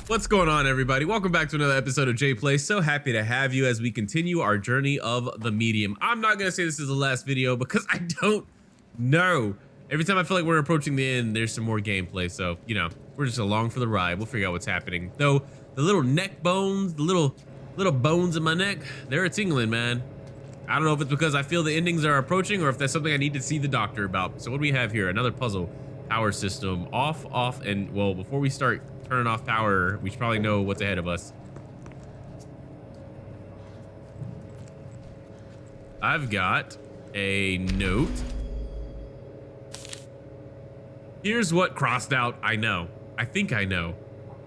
What's going on, everybody? Welcome back to another episode of J Play. So happy to have you as we continue our journey of the medium. I'm not gonna say this is the last video because I don't know. Every time I feel like we're approaching the end, there's some more gameplay. So, you know, we're just along for the ride. We'll figure out what's happening. Though the little neck bones, the little bones in my neck, they're tingling, man. I don't know if it's because I feel the endings are approaching or if that's something I need to see the doctor about. So what do we have here? Another puzzle. Power system. Off, and well, before we start turning off power, we should probably know what's ahead of us. I've got a note. Here's what crossed out. I know. I think I know.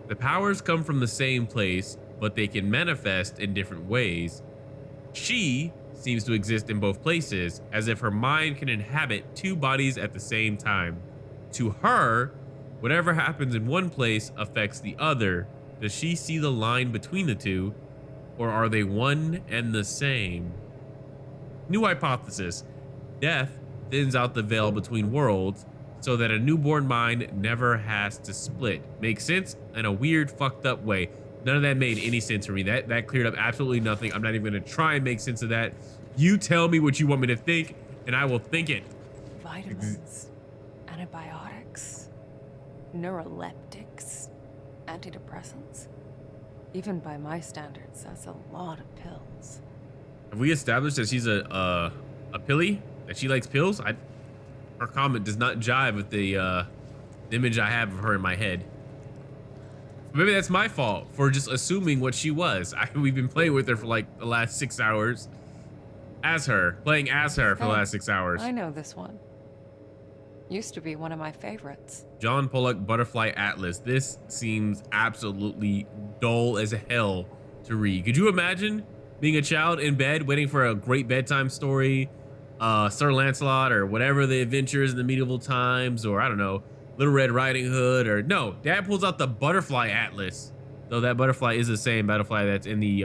The powers come from the same place, but they can manifest in different ways. She seems to exist in both places, as if her mind can inhabit two bodies at the same time. To her, whatever happens in one place affects the other. Does she see the line between the two, or are they one and the same? New hypothesis. Death thins out the veil between worlds so that a newborn mind never has to split. Makes sense in a weird, fucked up way. None of that made any sense for me. That cleared up absolutely nothing. I'm not even gonna try and make sense of that. You tell me what you want me to think, and I will think it. Vitamins, antibiotics, neuroleptics, antidepressants. Even by my standards, that's a lot of pills. Have we established that she's a pilly? That she likes pills? Her comment does not jive with the image I have of her in my head. Maybe that's my fault for just assuming what she was. We've been playing with her for like the last 6 hours. Playing as her for the last 6 hours. I know this one. Used to be one of my favorites. John Pollock Butterfly Atlas. This seems absolutely dull as hell to read. Could you imagine being a child in bed waiting for a great bedtime story, Sir Lancelot or whatever the adventures in the medieval times, or I don't know, Little Red Riding Hood, or no, Dad pulls out the Butterfly Atlas. Though that butterfly is the same butterfly that's in the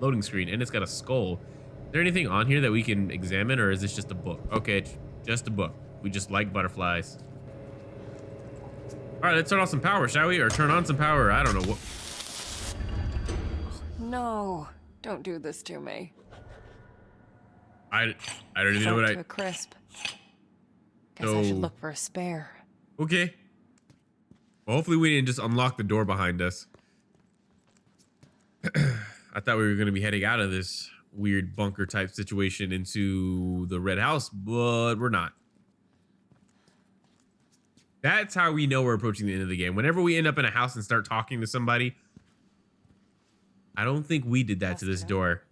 loading screen, and it's got a skull. Is there anything on here that we can examine, or is this just a book? Okay, it's just a book. We just like butterflies. All right, let's turn off some power, shall we? Or turn on some power, I don't know what. No, don't do this to me. I don't even know what to a crisp. Guess I should look for a spare. Okay. Well, hopefully we didn't just unlock the door behind us. I thought we were going to be heading out of this weird bunker type situation into the red house, but we're not. That's how we know we're approaching the end of the game. Whenever we end up in a house and start talking to somebody, I don't think we did that to this door.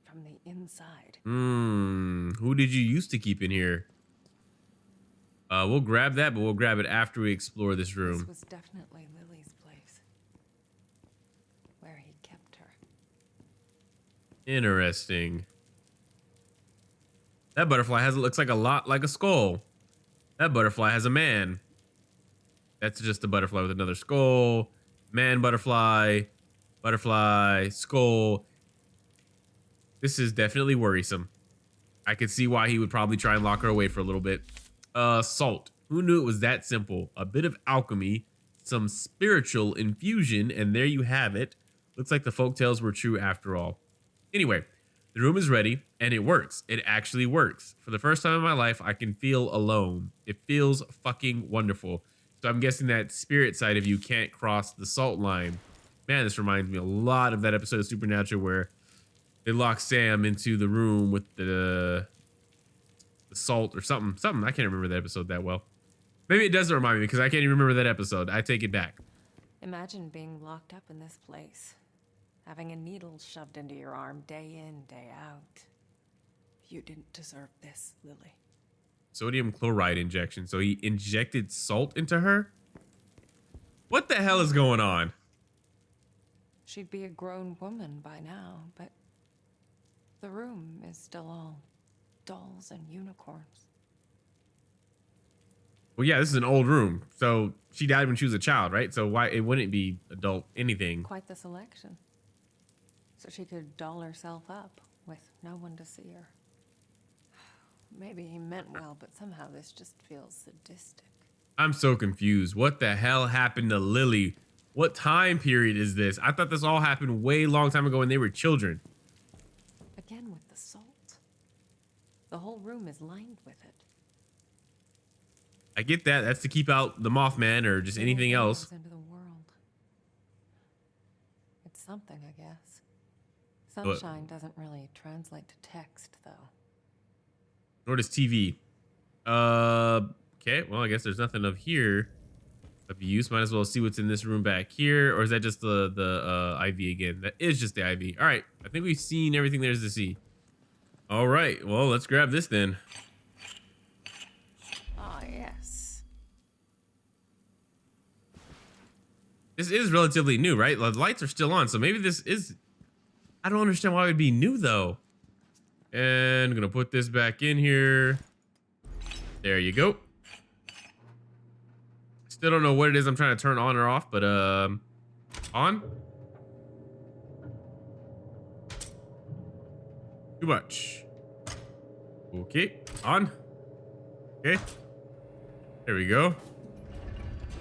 From the inside. Who did you used to keep in here? We'll grab that, but we'll grab it after we explore this room. This was definitely Lily's place, where he kept her. Interesting. That butterfly looks like a lot like a skull. That butterfly has a man. That's just a butterfly with another skull. Man butterfly, skull. This is definitely worrisome. I could see why he would probably try and lock her away for a little bit. Salt. Who knew it was that simple? A bit of alchemy, some spiritual infusion, and there you have it. Looks like the folktales were true after all. Anyway, the room is ready, and it works. It actually works. For the first time in my life, I can feel alone. It feels fucking wonderful. So I'm guessing that spirit side of you can't cross the salt line. Man, this reminds me a lot of that episode of Supernatural where they lock Sam into the room with the salt or something. I can't remember that episode that well. Maybe it doesn't remind me because I can't even remember that episode. I take it back. Imagine being locked up in this place, having a needle shoved into your arm day in, day out. You didn't deserve this, Lily. Sodium chloride injection. So he injected salt into her? What the hell is going on? She'd be a grown woman by now, but the room is still all dolls and unicorns. Well, yeah, this is an old room. So she died when she was a child, right? So why it wouldn't be adult anything? Quite the selection. So she could doll herself up with no one to see her. Maybe he meant well, but somehow this just feels sadistic. I'm so confused. What the hell happened to Lily? What time period is this? I thought this all happened way long time ago when they were children. Again with the salt. The whole room is lined with it. I get that. That's to keep out the Mothman or just anything else. Into the world. It's something, I guess. But Sunshine doesn't really translate to text, though. nor does TV. Okay. Well, I guess there's nothing of here of use. Might as well see what's in this room back here. Or is that just the IV again? That is just the IV. All right. I think we've seen everything there is to see. All right. Well, let's grab this then. Ah, yes. This is relatively new, right? The lights are still on, so maybe this is... I don't understand why it would be new, though. And I'm going to put this back in here. There you go. Still don't know what it is I'm trying to turn on or off, but on. Too much. Okay, on. Okay. There we go.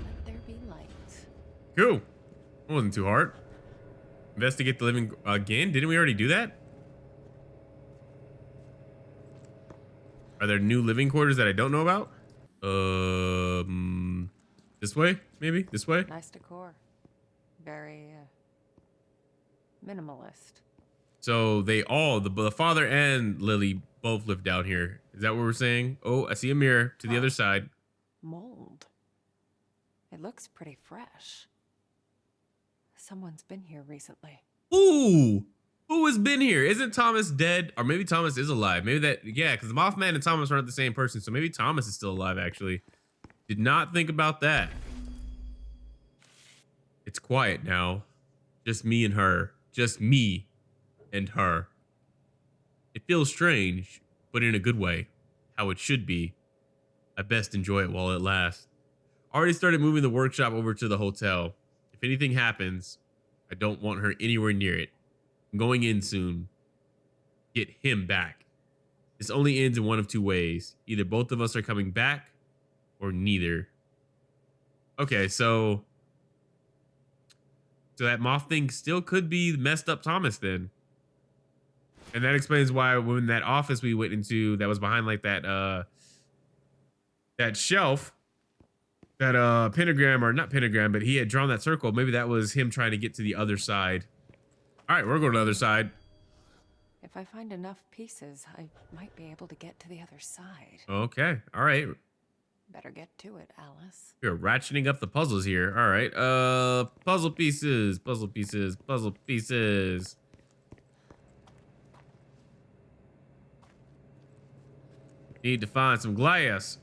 Let there be light. Cool. That wasn't too hard. Investigate the living again. Didn't we already do that? Are there new living quarters that I don't know about? This way, maybe this way. Nice decor. Very minimalist. So they all, the father and Lily both live down here. Is that what we're saying? Oh, I see a mirror to the other side. Mold. It looks pretty fresh. Someone's been here recently. Ooh, who has been here? Isn't Thomas dead? Or maybe Thomas is alive. Maybe that, yeah, because the Mothman and Thomas aren't the same person. So maybe Thomas is still alive, actually. Did not think about that. It's quiet now. Just me and her. Just me and her. It feels strange, but in a good way. How it should be. I best enjoy it while it lasts. Already started moving the workshop over to the hotel. If anything happens, I don't want her anywhere near it. I'm going in soon. Get him back. This only ends in one of two ways. Either both of us are coming back, or neither. Okay, so that moth thing still could be messed up Thomas then. And that explains why when that office we went into that was behind like that that shelf, that pentagram, or not pentagram, but he had drawn that circle. Maybe that was him trying to get to the other side. All right, we're going to the other side. If I find enough pieces, I might be able to get to the other side. Okay, all right. Better get to it, Alice. We're ratcheting up the puzzles here. All right, puzzle pieces, puzzle pieces, puzzle pieces. Need to find some glass.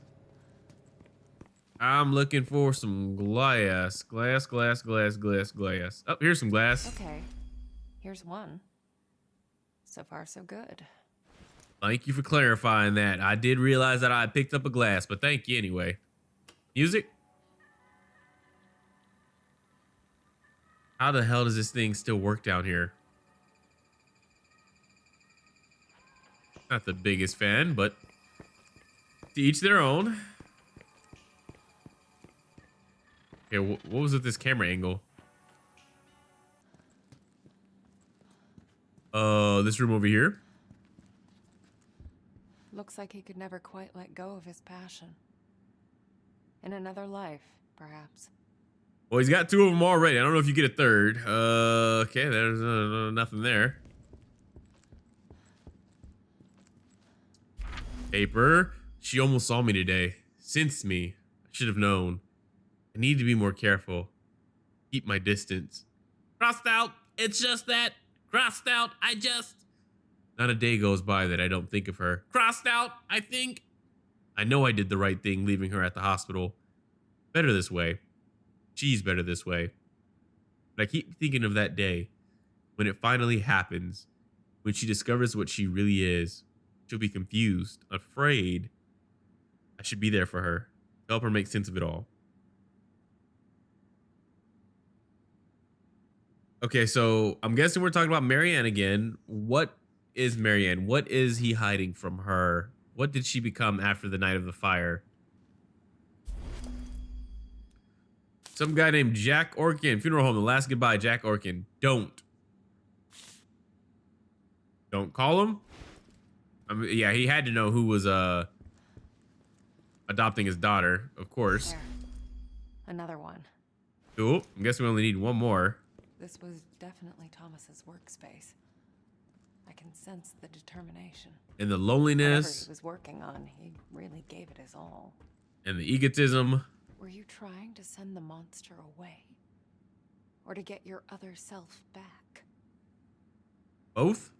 I'm looking for some glass. Glass, glass, glass, glass, glass. Oh, here's some glass. Okay, here's one. So far, so good. Thank you for clarifying that. I did realize that I picked up a glass, but thank you anyway. Music? How the hell does this thing still work down here? Not the biggest fan, but to each their own. Okay, what was with this camera angle? This room over here. Looks like he could never quite let go of his passion. In another life, perhaps. Well, he's got two of them already. I don't know if you get a third. Okay, there's nothing there. Paper. She almost saw me today. Sensed me. I should have known. I need to be more careful. Keep my distance. Crossed out. It's just that. Crossed out. Not a day goes by that I don't think of her. Crossed out, I think. I know I did the right thing leaving her at the hospital. Better this way. She's better this way. But I keep thinking of that day when it finally happens, when she discovers what she really is. She'll be confused, afraid. I should be there for her, help her make sense of it all. Okay, so I'm guessing we're talking about Marianne again. What is Marianne? What is he hiding from her? What did she become after the night of the fire? Some guy named Jack Orkin. Funeral home. The last goodbye, Jack Orkin. Don't call him. I mean, yeah, he had to know who was adopting his daughter, of course. There. Another one. Cool. I guess we only need one more. This was definitely Thomas's workspace. I can sense the determination. And the Whatever loneliness. he was working on, he really gave it his all. And the egotism. Were you trying to send the monster away? Or to get your other self back? Both?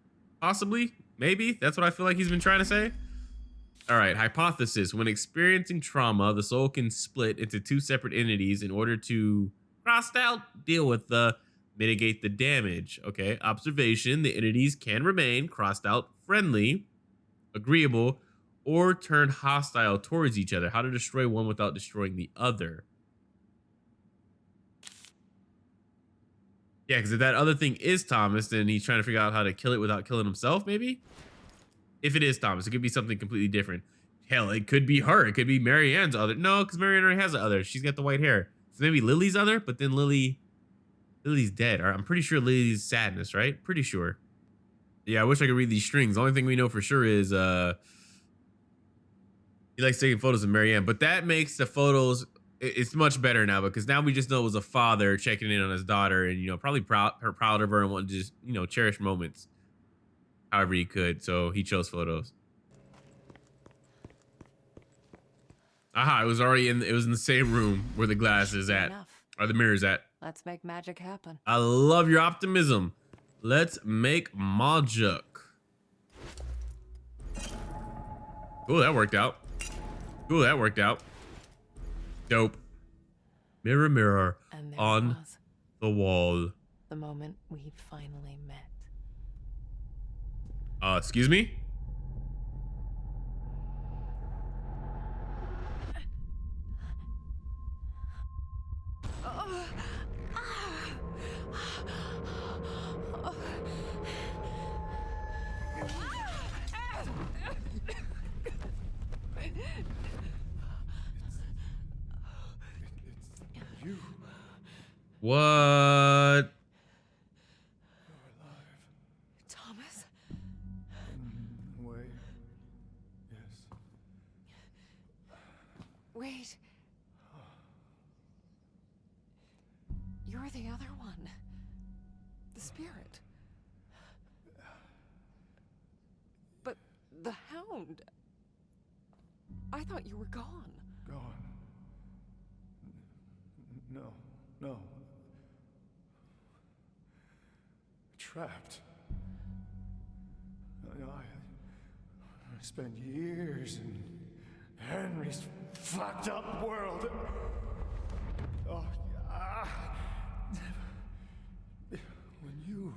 Possibly? Maybe? That's what I feel like he's been trying to say. All right, hypothesis. When experiencing trauma, the soul can split into two separate entities in order to crossed out, deal with the, mitigate the damage. Okay, observation. The entities can remain crossed out, friendly, agreeable, or turn hostile towards each other. How to destroy one without destroying the other. Yeah, because if that other thing is Thomas, then he's trying to figure out how to kill it without killing himself, maybe? If it is Thomas, it could be something completely different. Hell, it could be her. It could be Marianne's other. No, because Marianne already has the other. She's got the white hair. So maybe Lily's other, but then Lily's dead. I'm pretty sure Lily's Sadness, right? Pretty sure. Yeah, I wish I could read these strings. The only thing we know for sure is he likes taking photos of Marianne, but that makes the photos, it's much better now because now we just know it was a father checking in on his daughter and, you know, probably proud of her and wanting to just, you know, cherish moments however he could. So he chose photos. Aha, it was in the same room where the glass is at. Enough. Or the mirror's at. Let's make magic happen. I love your optimism. Let's make magic. Ooh, that worked out. Ooh, that worked out. Dope. Mirror, mirror And there on it was, the wall. the moment we finally met. Excuse me? You. What? You're alive. Thomas? In a way. Yes. Wait. You're the other one. The spirit. But the hound. I thought you were gone. Gone. No. Trapped. I spent years in Henry's fucked up world. Oh, when you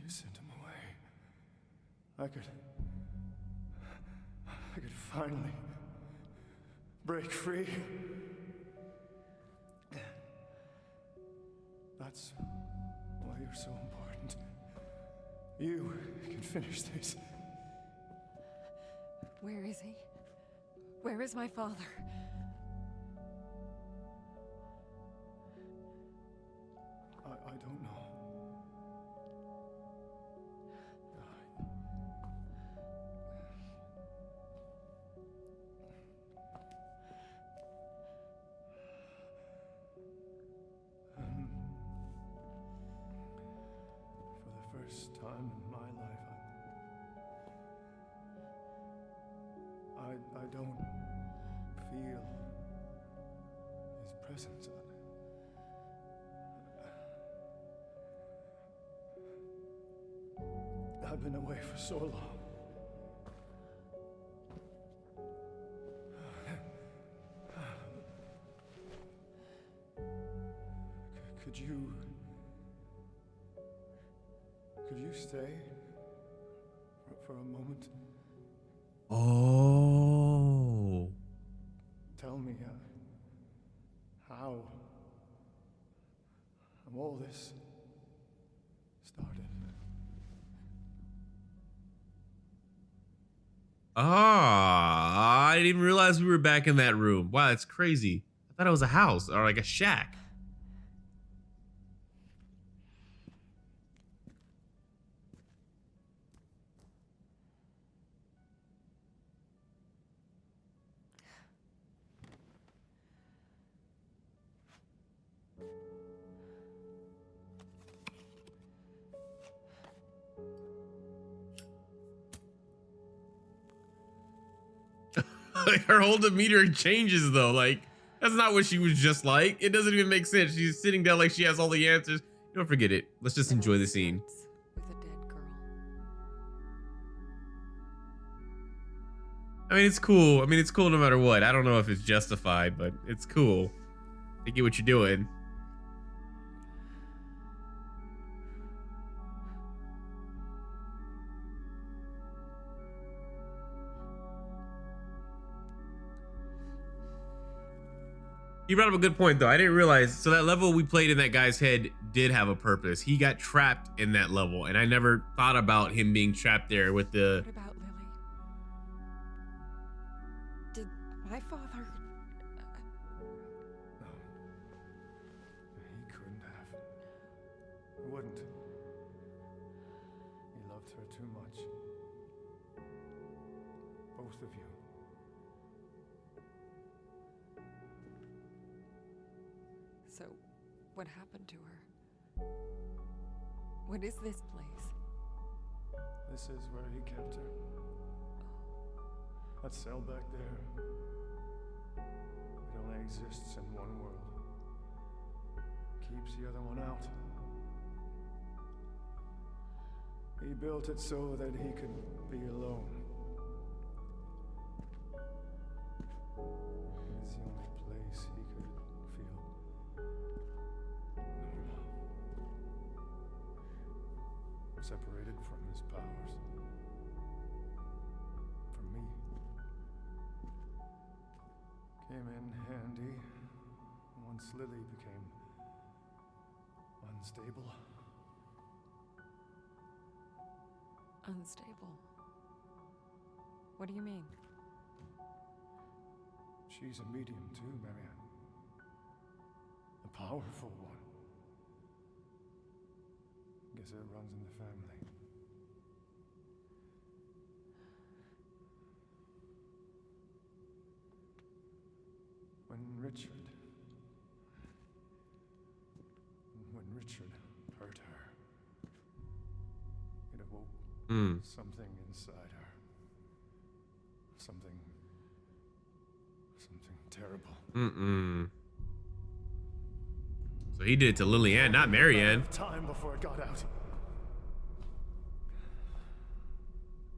sent him away, I could finally break free. That's why you're so important. You can finish this. Where is he? Where is my father? I don't know. For the first time in my life, I don't feel his presence. I've been away for so long. Could you stay for a moment? Oh. Tell me how all this started. Ah, I didn't even realize we were back in that room. Wow, that's crazy. I thought it was a house or like a shack. Like her whole demeanor changes though. Like that's not what she was just like. It doesn't even make sense. She's sitting down like she has all the answers. Don't forget it. Let's just enjoy the scene. With a dead girl. I mean, it's cool. I mean, it's cool no matter what. I don't know if it's justified, but it's cool. I get what you're doing. You brought up a good point, though. I didn't realize. So that level we played in that guy's head did have a purpose. He got trapped in that level, and I never thought about him being trapped there with the. What about Lily? Did my father... No. He couldn't have. He wouldn't. He loved her too much. Both of you. So, what happened to her? What is this place? This is where he kept her. That cell back there. It only exists in one world. Keeps the other one out. He built it so that he could be alone. It is the only place he could feel normal. Separated from his powers. From me. Came in handy once Lily became unstable. Unstable. What do you mean? She's a medium too, Marianne. A powerful one. Guess it runs in the family. When Richard hurt her, it awoke something inside her. Something terrible. So he did it to Lillian, not Marianne. Time before it got out.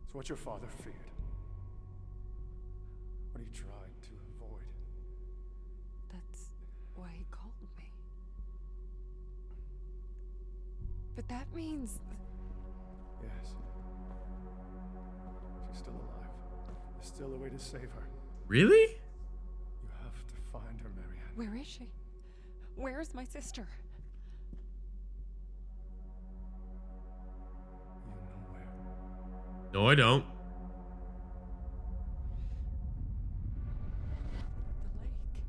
It's what your father feared. What he tried to avoid. That's why he called me. But that means... Yes. She's still alive. There's still a way to save her. Really? You have to find her, Marianne. Where is she? Where is my sister? You know where. No, I don't. The lake.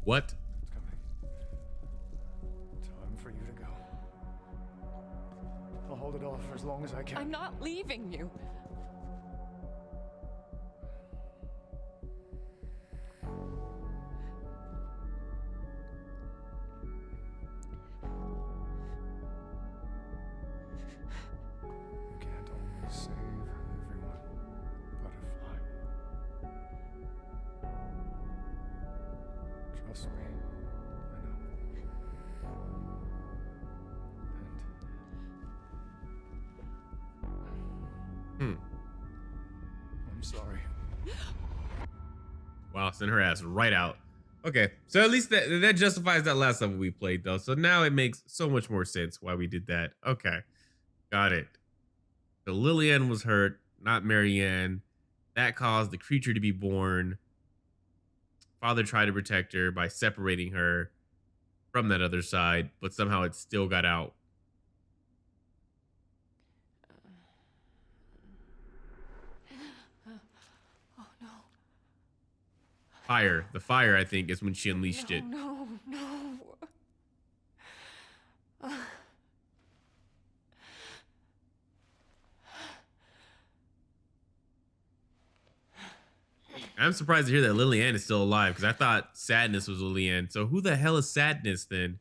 What? It's coming. Time for you to go. I'll hold it off for as long as I can. I'm not leaving you. You can't always save everyone. Butterfly. Trust me. I know. I'm sorry. Wow, send her ass right out. Okay, so at least that justifies that last level we played, though. So now it makes so much more sense why we did that. Okay, got it. So Lillian was hurt, not Marianne. That caused the creature to be born. Father tried to protect her by separating her from that other side, but somehow it still got out. Oh no. Fire. The fire, I think, is when she unleashed it. No, no. I'm surprised to hear that Lillian is still alive because I thought Sadness was Lillian. So who the hell is Sadness then?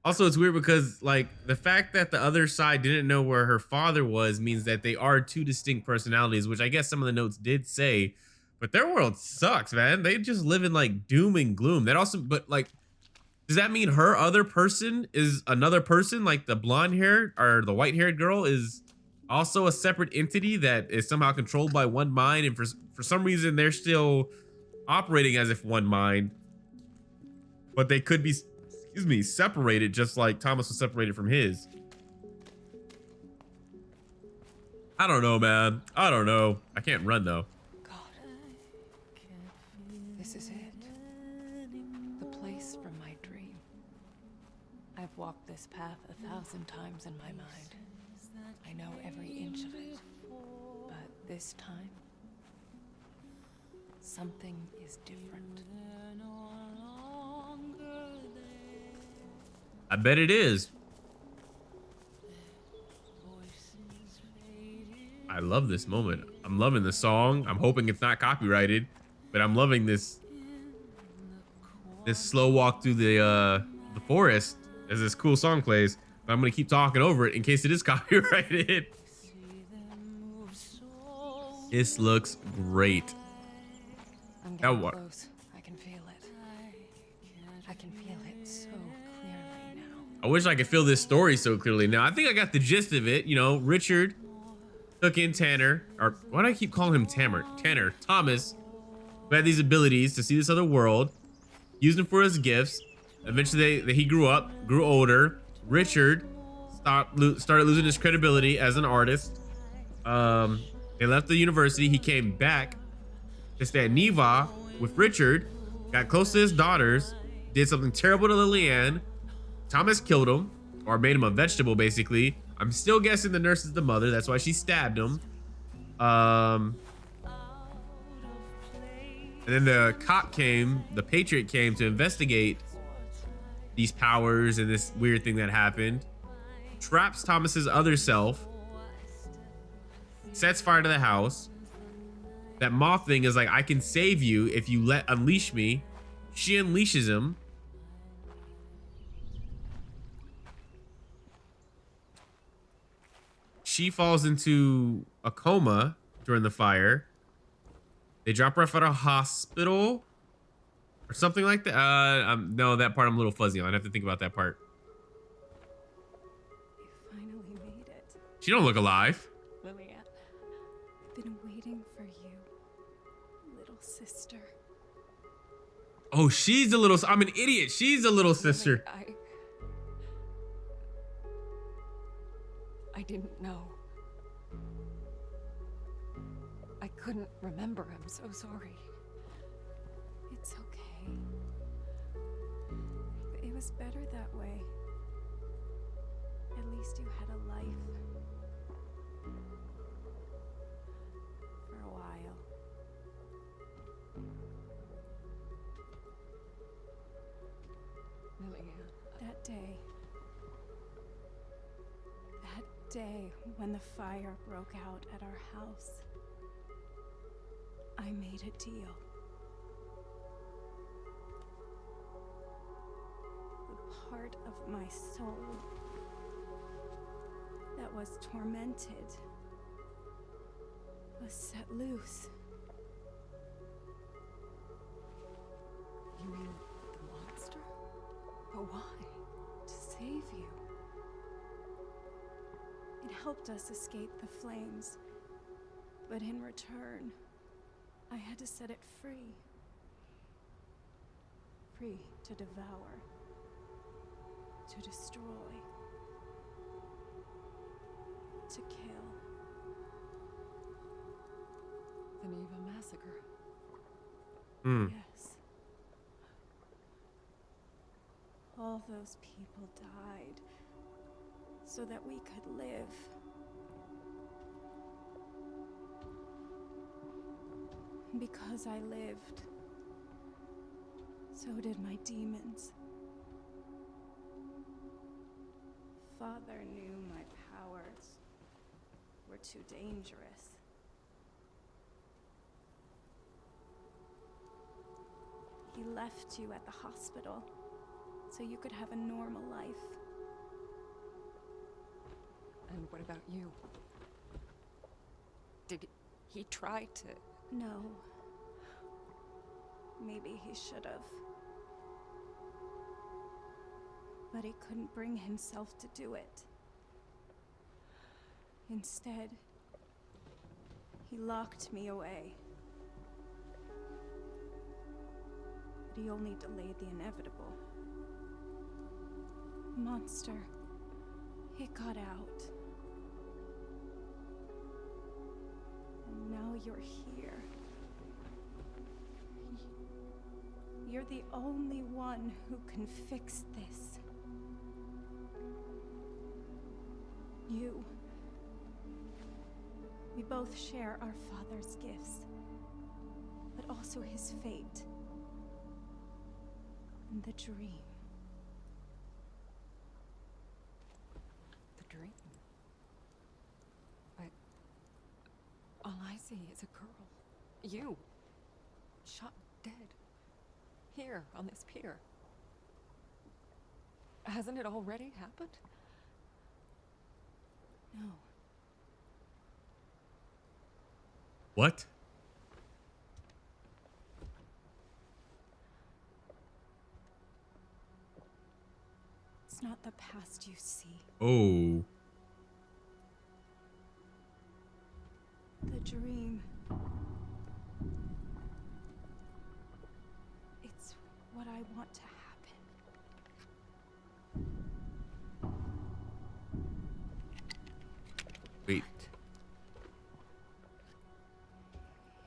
Also, it's weird because, like, the fact that the other side didn't know where her father was means that they are two distinct personalities, which I guess some of the notes did say. But their world sucks, man. They just live in, like, doom and gloom. That also, but, like, does that mean her other person is another person? Like, the blonde hair or the white haired girl is also a separate entity that is somehow controlled by one mind. And for some reason, they're still operating as if one mind. But they could be, excuse me, separated just like Thomas was separated from his. I don't know, man. I don't know. I can't run though. God. This is it. The place from my dream. I've walked this path 1,000 times in my mind. I know every inch of it. But this time, something is different. I bet it is. I love this moment. I'm loving the song. I'm hoping it's not copyrighted, but I'm loving this slow walk through the forest as this cool song plays. But I'm gonna keep talking over it in case it is copyrighted. This looks great. I'm getting close. I can feel it. I can feel it so clearly now. I wish I could feel this story so clearly now. I think I got the gist of it. You know, Richard took in Tanner, or why do I keep calling him Tanner? Thomas, who had these abilities to see this other world, used them for his gifts. Eventually, he grew up, grew older. Richard started losing his credibility as an artist. They left the university. He came back to stay at Neva with Richard, got close to his daughters, did something terrible to Lillian. Thomas killed him, or made him a vegetable, basically. I'm still guessing the nurse is the mother. That's why she stabbed him. And then the cop came, the Patriot came to investigate these powers and this weird thing that happened. Traps Thomas's other self. Sets fire to the house. That moth thing is like, I can save you if you unleash me. She unleashes him. She falls into a coma during the fire. They drop her off at a hospital or something like that. No, that part I'm a little fuzzy on. I have to think about that part. You finally made it. She don't look alive. Lillian. I've been waiting for you, little sister. Oh, she's a little... I'm an idiot. She's a little sister. I didn't know. I couldn't remember. I'm so sorry. It's okay. It was better that way. At least you had a life. For a while. Lillian. That day when the fire broke out at our house, I made a deal. The part of my soul that was tormented was set loose. You mean the monster? But why? To save you. It helped us escape the flames, but in return, I had to set it free. Free to devour, to destroy, to kill. The Neva massacre. Yes. All those people died so that we could live. And because I lived, so did my demons. Father knew my powers were too dangerous. He left you at the hospital so you could have a normal life. And what about you? Did he try to... No. Maybe he should have. But he couldn't bring himself to do it. Instead, he locked me away. But he only delayed the inevitable. Monster. It got out. And now you're here. You're the only one who can fix this. You. We both share our father's gifts, but also his fate. And the dream. The dream? But... all I see is a girl. You. Shot dead. Here, on this pier. Hasn't it already happened? No. What? It's not the past you see. Oh. The dream. It's what I want to happen. Wait.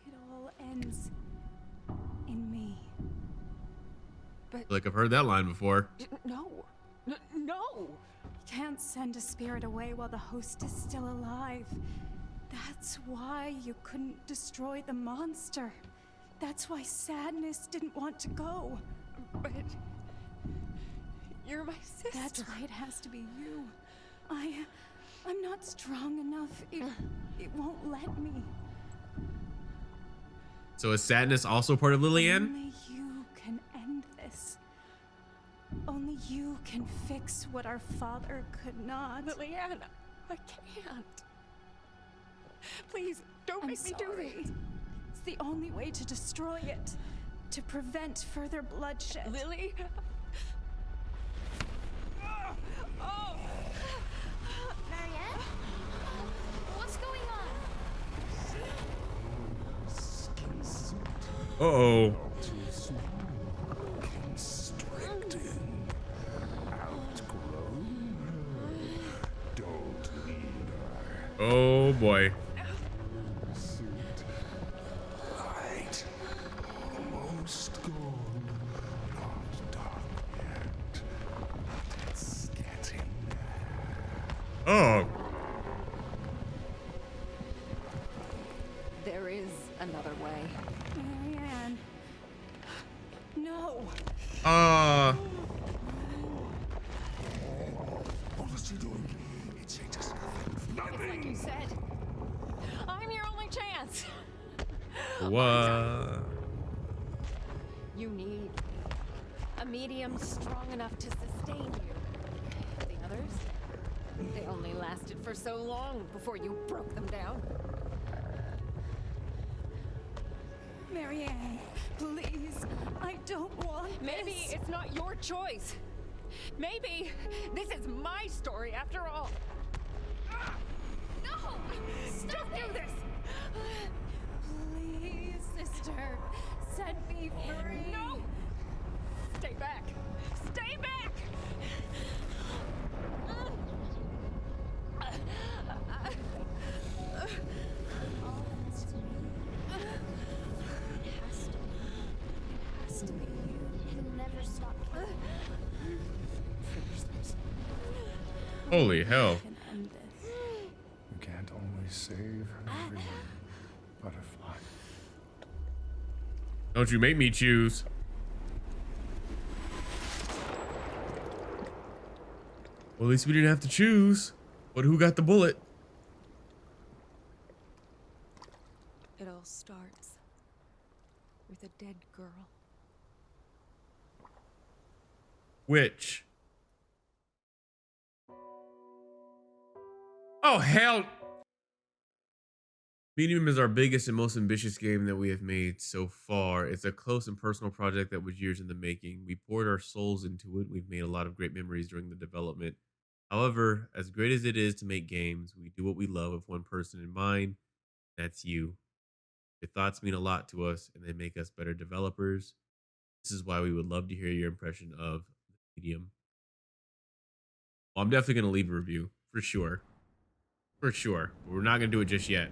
It all ends in me. Like I've heard that line before. No. No! Can't send a spirit away while the host is still alive. That's why you couldn't destroy the monster. That's why Sadness didn't want to go. But... you're my sister. That's why it has to be you. I'm not strong enough. It won't let me. So is Sadness also part of Lillian? Only you can end this. Only you can fix what our father could not. Lillian, I can't. Please, don't I'm make me do sorry. this. It's the only way to destroy it. To prevent further bloodshed. Lily? Oh! Marianne? What's going on? Uh-oh. Constricted. Outgrown. Don't lead her. Oh boy. Suit. Light. Almost gone. Not dark yet. But it's getting there. Oh. There is another way. Marianne. No. What is she doing? It changes nothing. It's like you said. I'm your only chance. What? You need a medium strong enough to sustain you. The others? They only lasted for so long before you broke them down. Marianne, please. I don't want Maybe this. it's not your choice. Maybe this is my story after all. No! Stop Don't do this! Please, sister. Set me free. No! Stay back! Stay back! All ends to me. It has to be. It has to be you. He'll never stop killing. Finish this. Holy hell. Can end this. You can't always save everyone, Butterfly. Don't you make me choose. Well, at least we didn't have to choose. But who got the bullet? It all starts with a dead girl. Which? Oh, hell. Medium is our biggest and most ambitious game that we have made so far. It's a close and personal project that was years in the making. We poured our souls into it. We've made a lot of great memories during the development. However, as great as it is to make games, we do what we love with one person in mind. That's you. Your thoughts mean a lot to us and they make us better developers. This is why we would love to hear your impression of the medium. Well, I'm definitely going to leave a review for sure. For sure. But we're not going to do it just yet.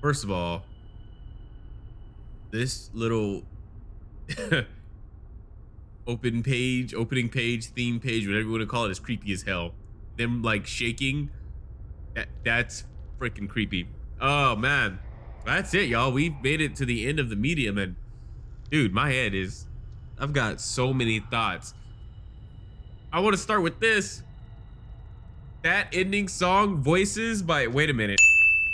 First of all, this little opening page, theme page, whatever you want to call it, is creepy as hell. Them like shaking, that's freaking creepy. Oh man, that's it, y'all. We've made it to the end of the medium, and dude, my head is, I've got so many thoughts. I want to start with this. That ending song, Voices by, wait a minute.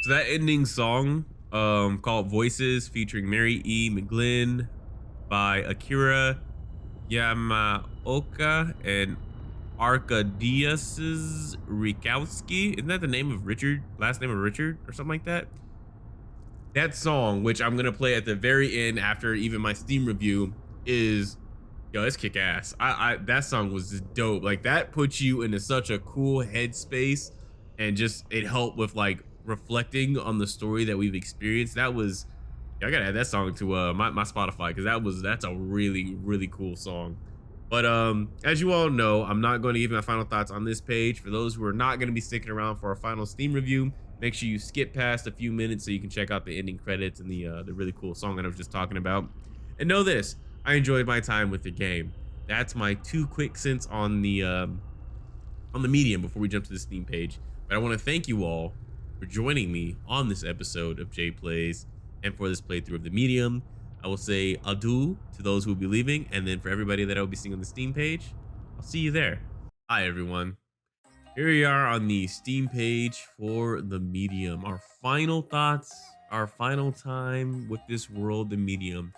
So that ending song called Voices featuring Mary E. McGlynn by Akira Yamaoka and Arkadiusz Reikowski. Isn't that the name of Richard? Last name of Richard or something like that? That song, which I'm gonna play at the very end after even my Steam review, is, yo, it's kick ass. That song was just dope. Like, that puts you into such a cool headspace, and just it helped with like reflecting on the story that we've experienced. That was, I gotta add that song to my Spotify, because that's a really cool song. But as you all know, I'm not going to give my final thoughts on this page. For those who are not going to be sticking around for our final Steam review, make sure you skip past a few minutes so you can check out the ending credits and the really cool song that I was just talking about. And know this, I enjoyed my time with the game. That's my 2 quick cents on the medium before we jump to the Steam page. But I want to thank you all for joining me on this episode of Jay Plays and for this playthrough of the medium. I will say adieu to those who will be leaving, and then for everybody that I will be seeing on the Steam page, I'll see you there. Hi everyone. Here we are on the Steam page for the medium. Our final thoughts, our final time with this world, the medium.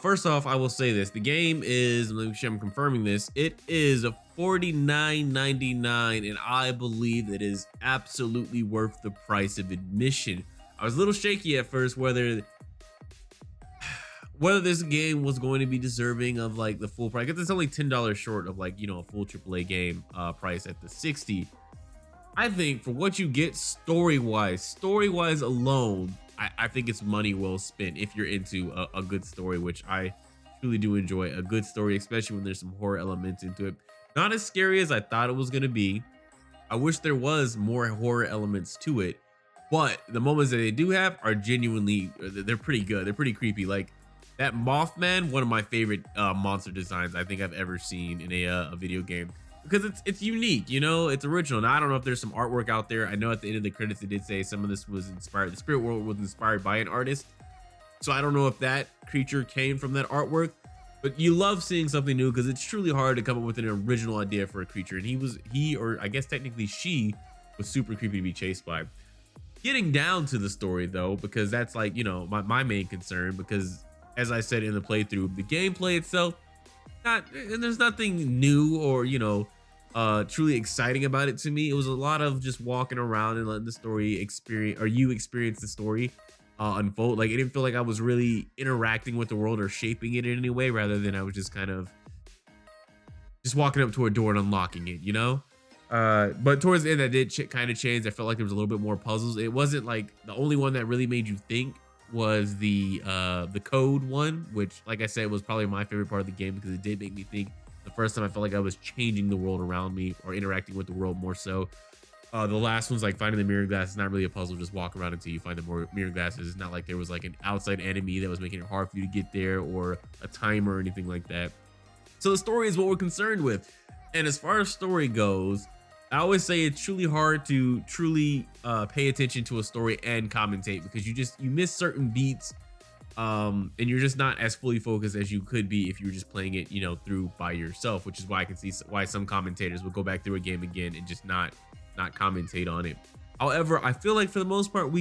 First off, I will say this. The game is, let me make sure I'm confirming this, it is a $49.99, and I believe it is absolutely worth the price of admission. I was a little shaky at first whether this game was going to be deserving of like the full price, because it's only $10 short of like, you know, a full AAA game price at the $60. I think for what you get story-wise alone, I think it's money well spent if you're into a good story, which I truly do enjoy. A good story, especially when there's some horror elements into it. Not as scary as I thought it was going to be. I wish there was more horror elements to it, but the moments that they do have are genuinely, they're pretty good. They're pretty creepy. Like that Mothman, one of my favorite monster designs I think I've ever seen in a video game, because it's unique, you know, it's original. Now, I don't know if there's some artwork out there. I know at the end of the credits it did say some of this was inspired, the spirit world was inspired by an artist, so I don't know if that creature came from that artwork, but you love seeing something new, because it's truly hard to come up with an original idea for a creature, and he or I guess technically she was super creepy to be chased by. Getting down to the story though, because that's like, you know, my main concern, because as I said in the playthrough, the gameplay itself, there's nothing new or, you know, truly exciting about it to me. It was a lot of just walking around and letting the story experience, or you experience the story unfold. Like, it didn't feel like I was really interacting with the world or shaping it in any way, rather than I was just kind of just walking up to a door and unlocking it, you know? But towards the end, that did kind of change. I felt like there was a little bit more puzzles. It wasn't like the only one that really made you think was the code one, which, like I said, was probably my favorite part of the game, because it did make me think. The first time I felt like I was changing the world around me or interacting with the world more so. The last one's like finding the mirror glass. It's not really a puzzle. Just walk around until you find the mirror glasses. It's not like there was like an outside enemy that was making it hard for you to get there, or a timer or anything like that. So the story is what we're concerned with. And as far as story goes, I always say it's truly hard to truly pay attention to a story and commentate, because you miss certain beats, and you're just not as fully focused as you could be if you were just playing it, you know, through by yourself, which is why I can see why some commentators would go back through a game again and just not commentate on it. However, I feel like for the most part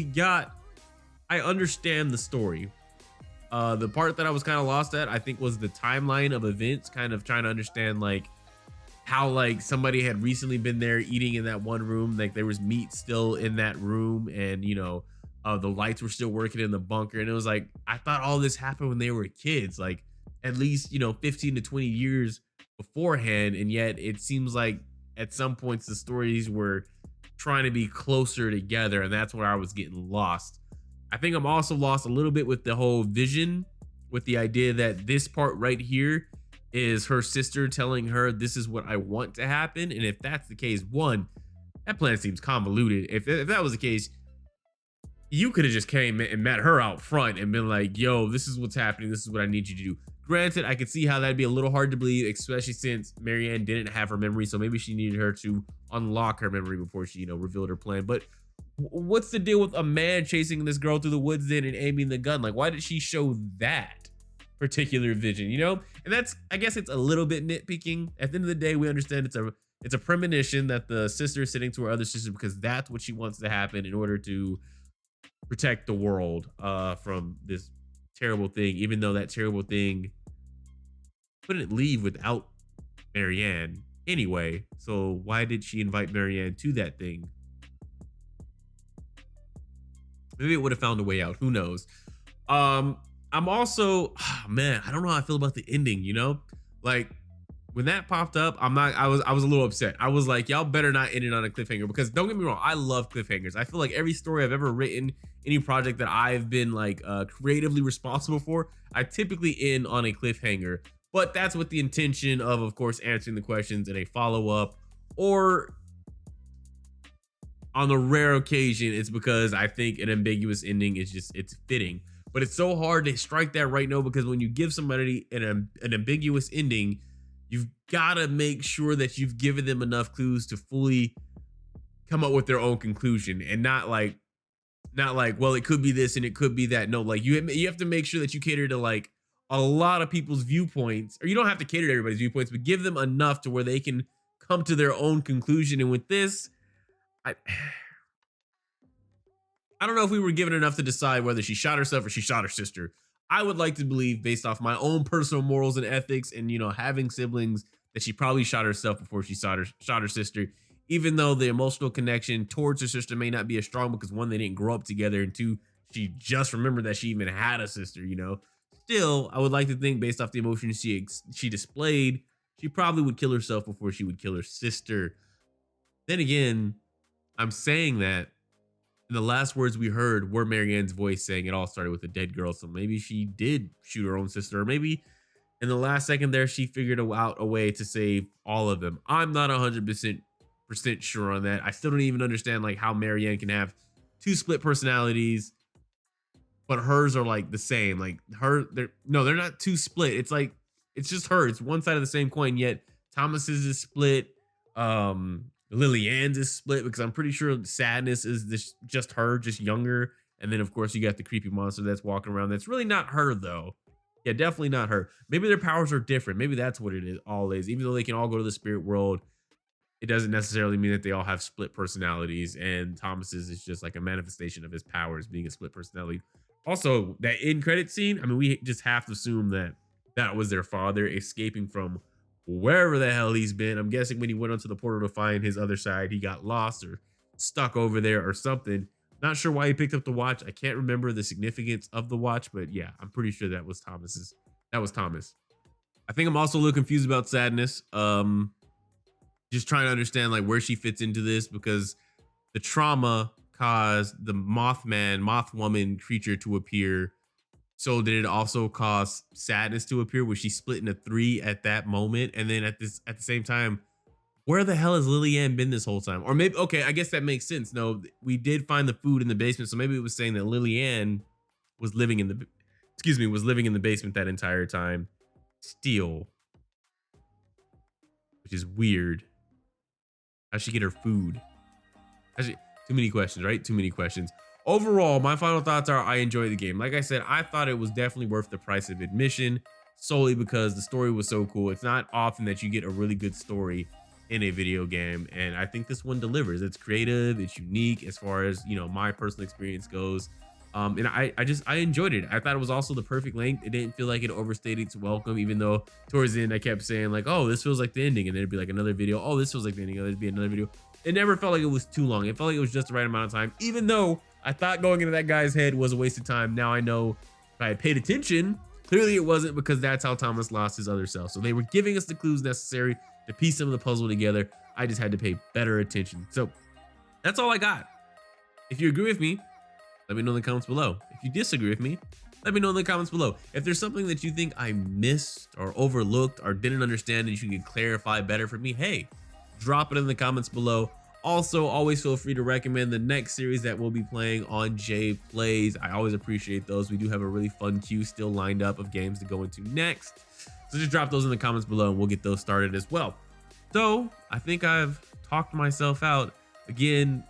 I understand the story. The part that I was kind of lost at, I think, was the timeline of events, kind of trying to understand like how like somebody had recently been there eating in that one room, like there was meat still in that room, and you know, the lights were still working in the bunker. And it was like, I thought all this happened when they were kids, like at least, you know, 15 to 20 years beforehand. And yet it seems like at some points the stories were trying to be closer together, and that's where I was getting lost. I think I'm also lost a little bit with the whole vision, with the idea that this part right here is her sister telling her this is what I want to happen. And if that's the case, one, that plan seems convoluted. If that was the case, you could have just came and met her out front and been like, yo, this is what's happening. This is what I need you to do. Granted, I could see how that'd be a little hard to believe, especially since Marianne didn't have her memory. So maybe she needed her to unlock her memory before she, you know, revealed her plan. But what's the deal with a man chasing this girl through the woods then and aiming the gun? Like, why did she show that particular vision, you know? And that's, I guess it's a little bit nitpicking. At the end of the day, we understand it's a premonition that the sister is sitting to her other sister because that's what she wants to happen in order to protect the world from this terrible thing, even though that terrible thing couldn't leave without Marianne anyway. So why did she invite Marianne to that thing? Maybe it would have found a way out. Who knows? I'm also, man, I don't know how I feel about the ending, you know? Like, when that popped up, I was a little upset. I was like, y'all better not end it on a cliffhanger, because don't get me wrong, I love cliffhangers. I feel like every story I've ever written, any project that I've been like creatively responsible for, I typically end on a cliffhanger. But that's with the intention of course, answering the questions in a follow-up, or on the rare occasion, it's because I think an ambiguous ending is it's fitting. But it's so hard to strike that right now, because when you give somebody an ambiguous ending, you've got to make sure that you've given them enough clues to fully come up with their own conclusion, and not like, well, it could be this and it could be that. No, like you have to make sure that you cater to like a lot of people's viewpoints, or you don't have to cater to everybody's viewpoints, but give them enough to where they can come to their own conclusion. And with this, I don't know if we were given enough to decide whether she shot herself or she shot her sister. I would like to believe, based off my own personal morals and ethics, and you know, having siblings, that she probably shot herself before she shot her sister. Even though the emotional connection towards her sister may not be as strong, because one, they didn't grow up together, and two, she just remembered that she even had a sister. You know, still, I would like to think, based off the emotions she displayed, she probably would kill herself before she would kill her sister. Then again, I'm saying that, and the last words we heard were Marianne's voice saying it all started with a dead girl. So maybe she did shoot her own sister, or maybe in the last second there, she figured out a way to save all of them. I'm not 100% sure on that. I still don't even understand like how Marianne can have two split personalities, but hers are like the same. Like they're not two split. It's like, it's just her. It's one side of the same coin, yet Thomas's is split. Lillian's is split, because I'm pretty sure Sadness is just her, just younger. And then of course you got the creepy monster that's walking around. That's really not her though. Yeah, definitely not her. Maybe their powers are different. Maybe that's what it is. Even though they can all go to the spirit world, it doesn't necessarily mean that they all have split personalities. And Thomas's is just like a manifestation of his powers being a split personality. Also, that end credit scene, I mean, we just have to assume that that was their father escaping from wherever the hell he's been. I'm guessing when he went onto the portal to find his other side, he got lost or stuck over there or something. Not sure why he picked up the watch. I can't remember the significance of the watch, but yeah, I'm pretty sure that was Thomas's. That was Thomas. I think I'm also a little confused about Sadness. Just trying to understand like where she fits into this, because the trauma caused the Mothwoman creature to appear. So did it also cause Sadness to appear? Was she split into 3 at that moment? And then at the same time, where the hell has Lillian been this whole time? Or maybe, okay, I guess that makes sense. No, we did find the food in the basement, so maybe it was saying that Lillian was living in the basement that entire time. Still, which is weird. How'd she get her food? Too many questions, right? Too many questions. Overall, my final thoughts are I enjoyed the game. Like I said, I thought it was definitely worth the price of admission, solely because the story was so cool. It's not often that you get a really good story in a video game, and I think this one delivers. It's creative, it's unique as far as, you know, my personal experience goes. And I enjoyed it. I thought it was also the perfect length. It didn't feel like it overstayed its welcome, even though towards the end I kept saying like, oh, this feels like the ending, and there'd be like another video. Oh, this feels like the ending, and there'd be another video. It never felt like it was too long. It felt like it was just the right amount of time, even though I thought going into that guy's head was a waste of time. Now I know if I had paid attention, clearly it wasn't, because that's how Thomas lost his other self. So they were giving us the clues necessary to piece some of the puzzle together. I just had to pay better attention. So that's all I got. If you agree with me, let me know in the comments below. If you disagree with me, let me know in the comments below. If there's something that you think I missed or overlooked or didn't understand and you could clarify better for me, hey, drop it in the comments below. Also, always feel free to recommend the next series that we'll be playing on Jay Plays. I always appreciate those. We do have a really fun queue still lined up of games to go into next. So just drop those in the comments below and we'll get those started as well. So I think I've talked myself out. Again,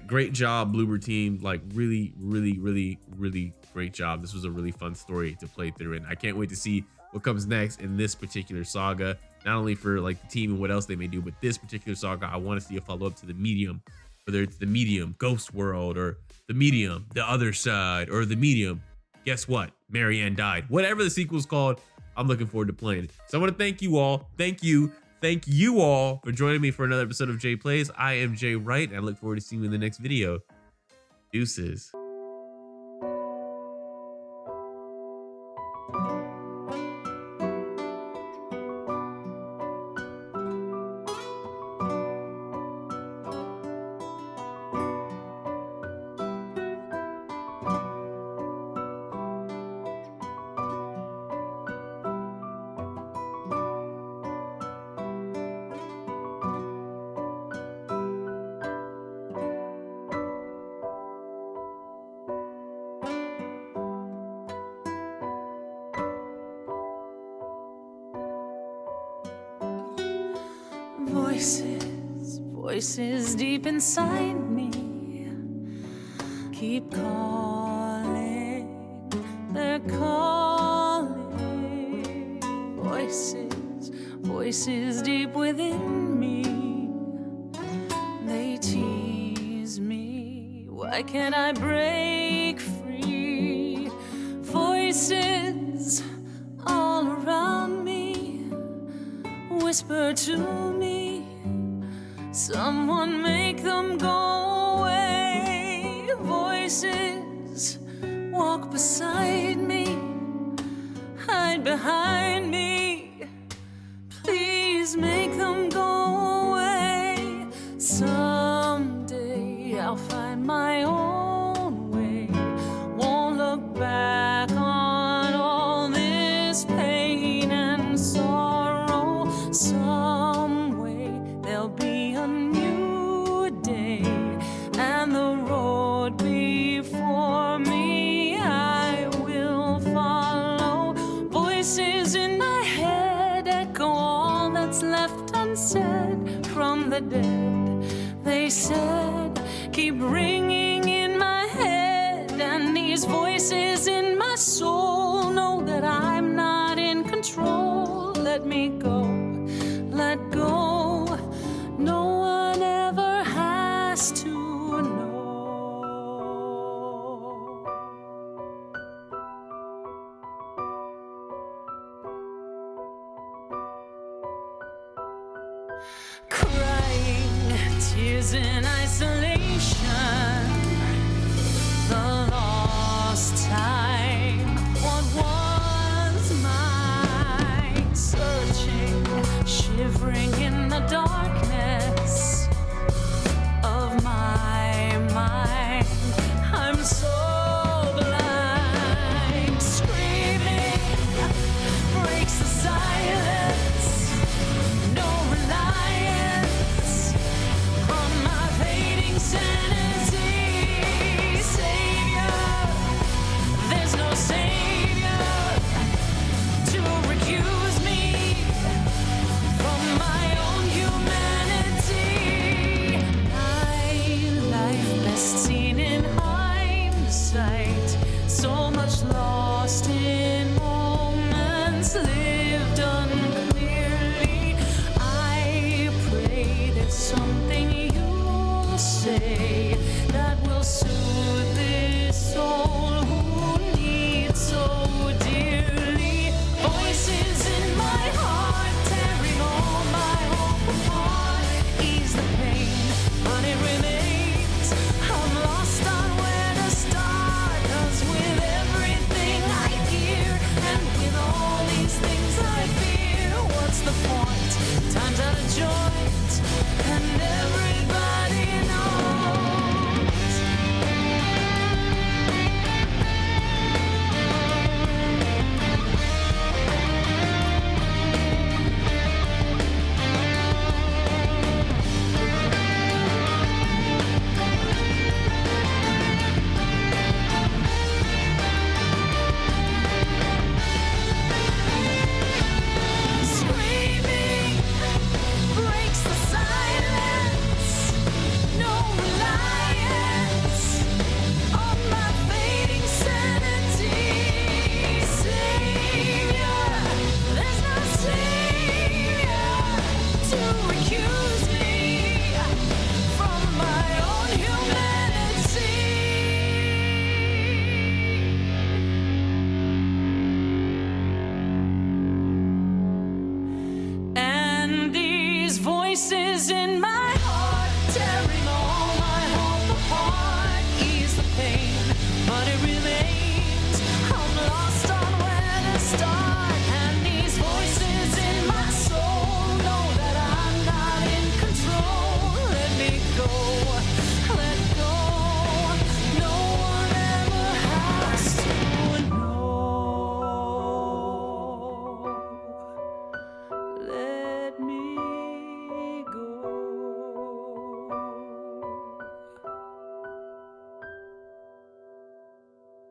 great job, Bloober team. Like really, really, really, really great job. This was a really fun story to play through, and I can't wait to see what comes next in this particular saga. Not only for like the team and what else they may do, but this particular saga, I want to see a follow-up to the Medium, whether it's the Medium Ghost World or the Medium The Other Side or the Medium Guess What, Marianne Died. Whatever the sequel's called, I'm looking forward to playing it. So I want to thank you all. Thank you all for joining me for another episode of Jay Plays. I am Jay Wright, and I look forward to seeing you in the next video. Deuces. Voices, voices deep inside me keep calling, they're calling. Voices, voices deep within me, they tease me. Why can't I break free? Voices all around me whisper to me, someone make them go away. Voices walk beside me, hide behind me. Please make them go away. Someday I'll find my own way. Won't look back on all this pain and sorrow. Some way there'll be a new day, and the road before me I will follow. Voices in my head echo all that's left unsaid from the dead. They said, keep ringing in my head, and these voices in my soul know that I'm not in control. Let me go, let go. No one ever has to know. is in isolation. The lost time. What was mine? Searching, shivering in the darkness of my mind. I'm so blind. Screaming breaks the silence. No reliance on my fading sanity. Savior, there's no savior to recuse me from my own humanity. My life best seen in hindsight. So much lost in moments lived unclearly. I pray there's something you'll say that will soothe this soul who needs so dearly. Voices in my heart tearing all my hope apart. Ease the pain, but it remains. I'm lost on where to start. 'Cause with everything I hear and with all these things I fear, what's the point? Time's out of joint and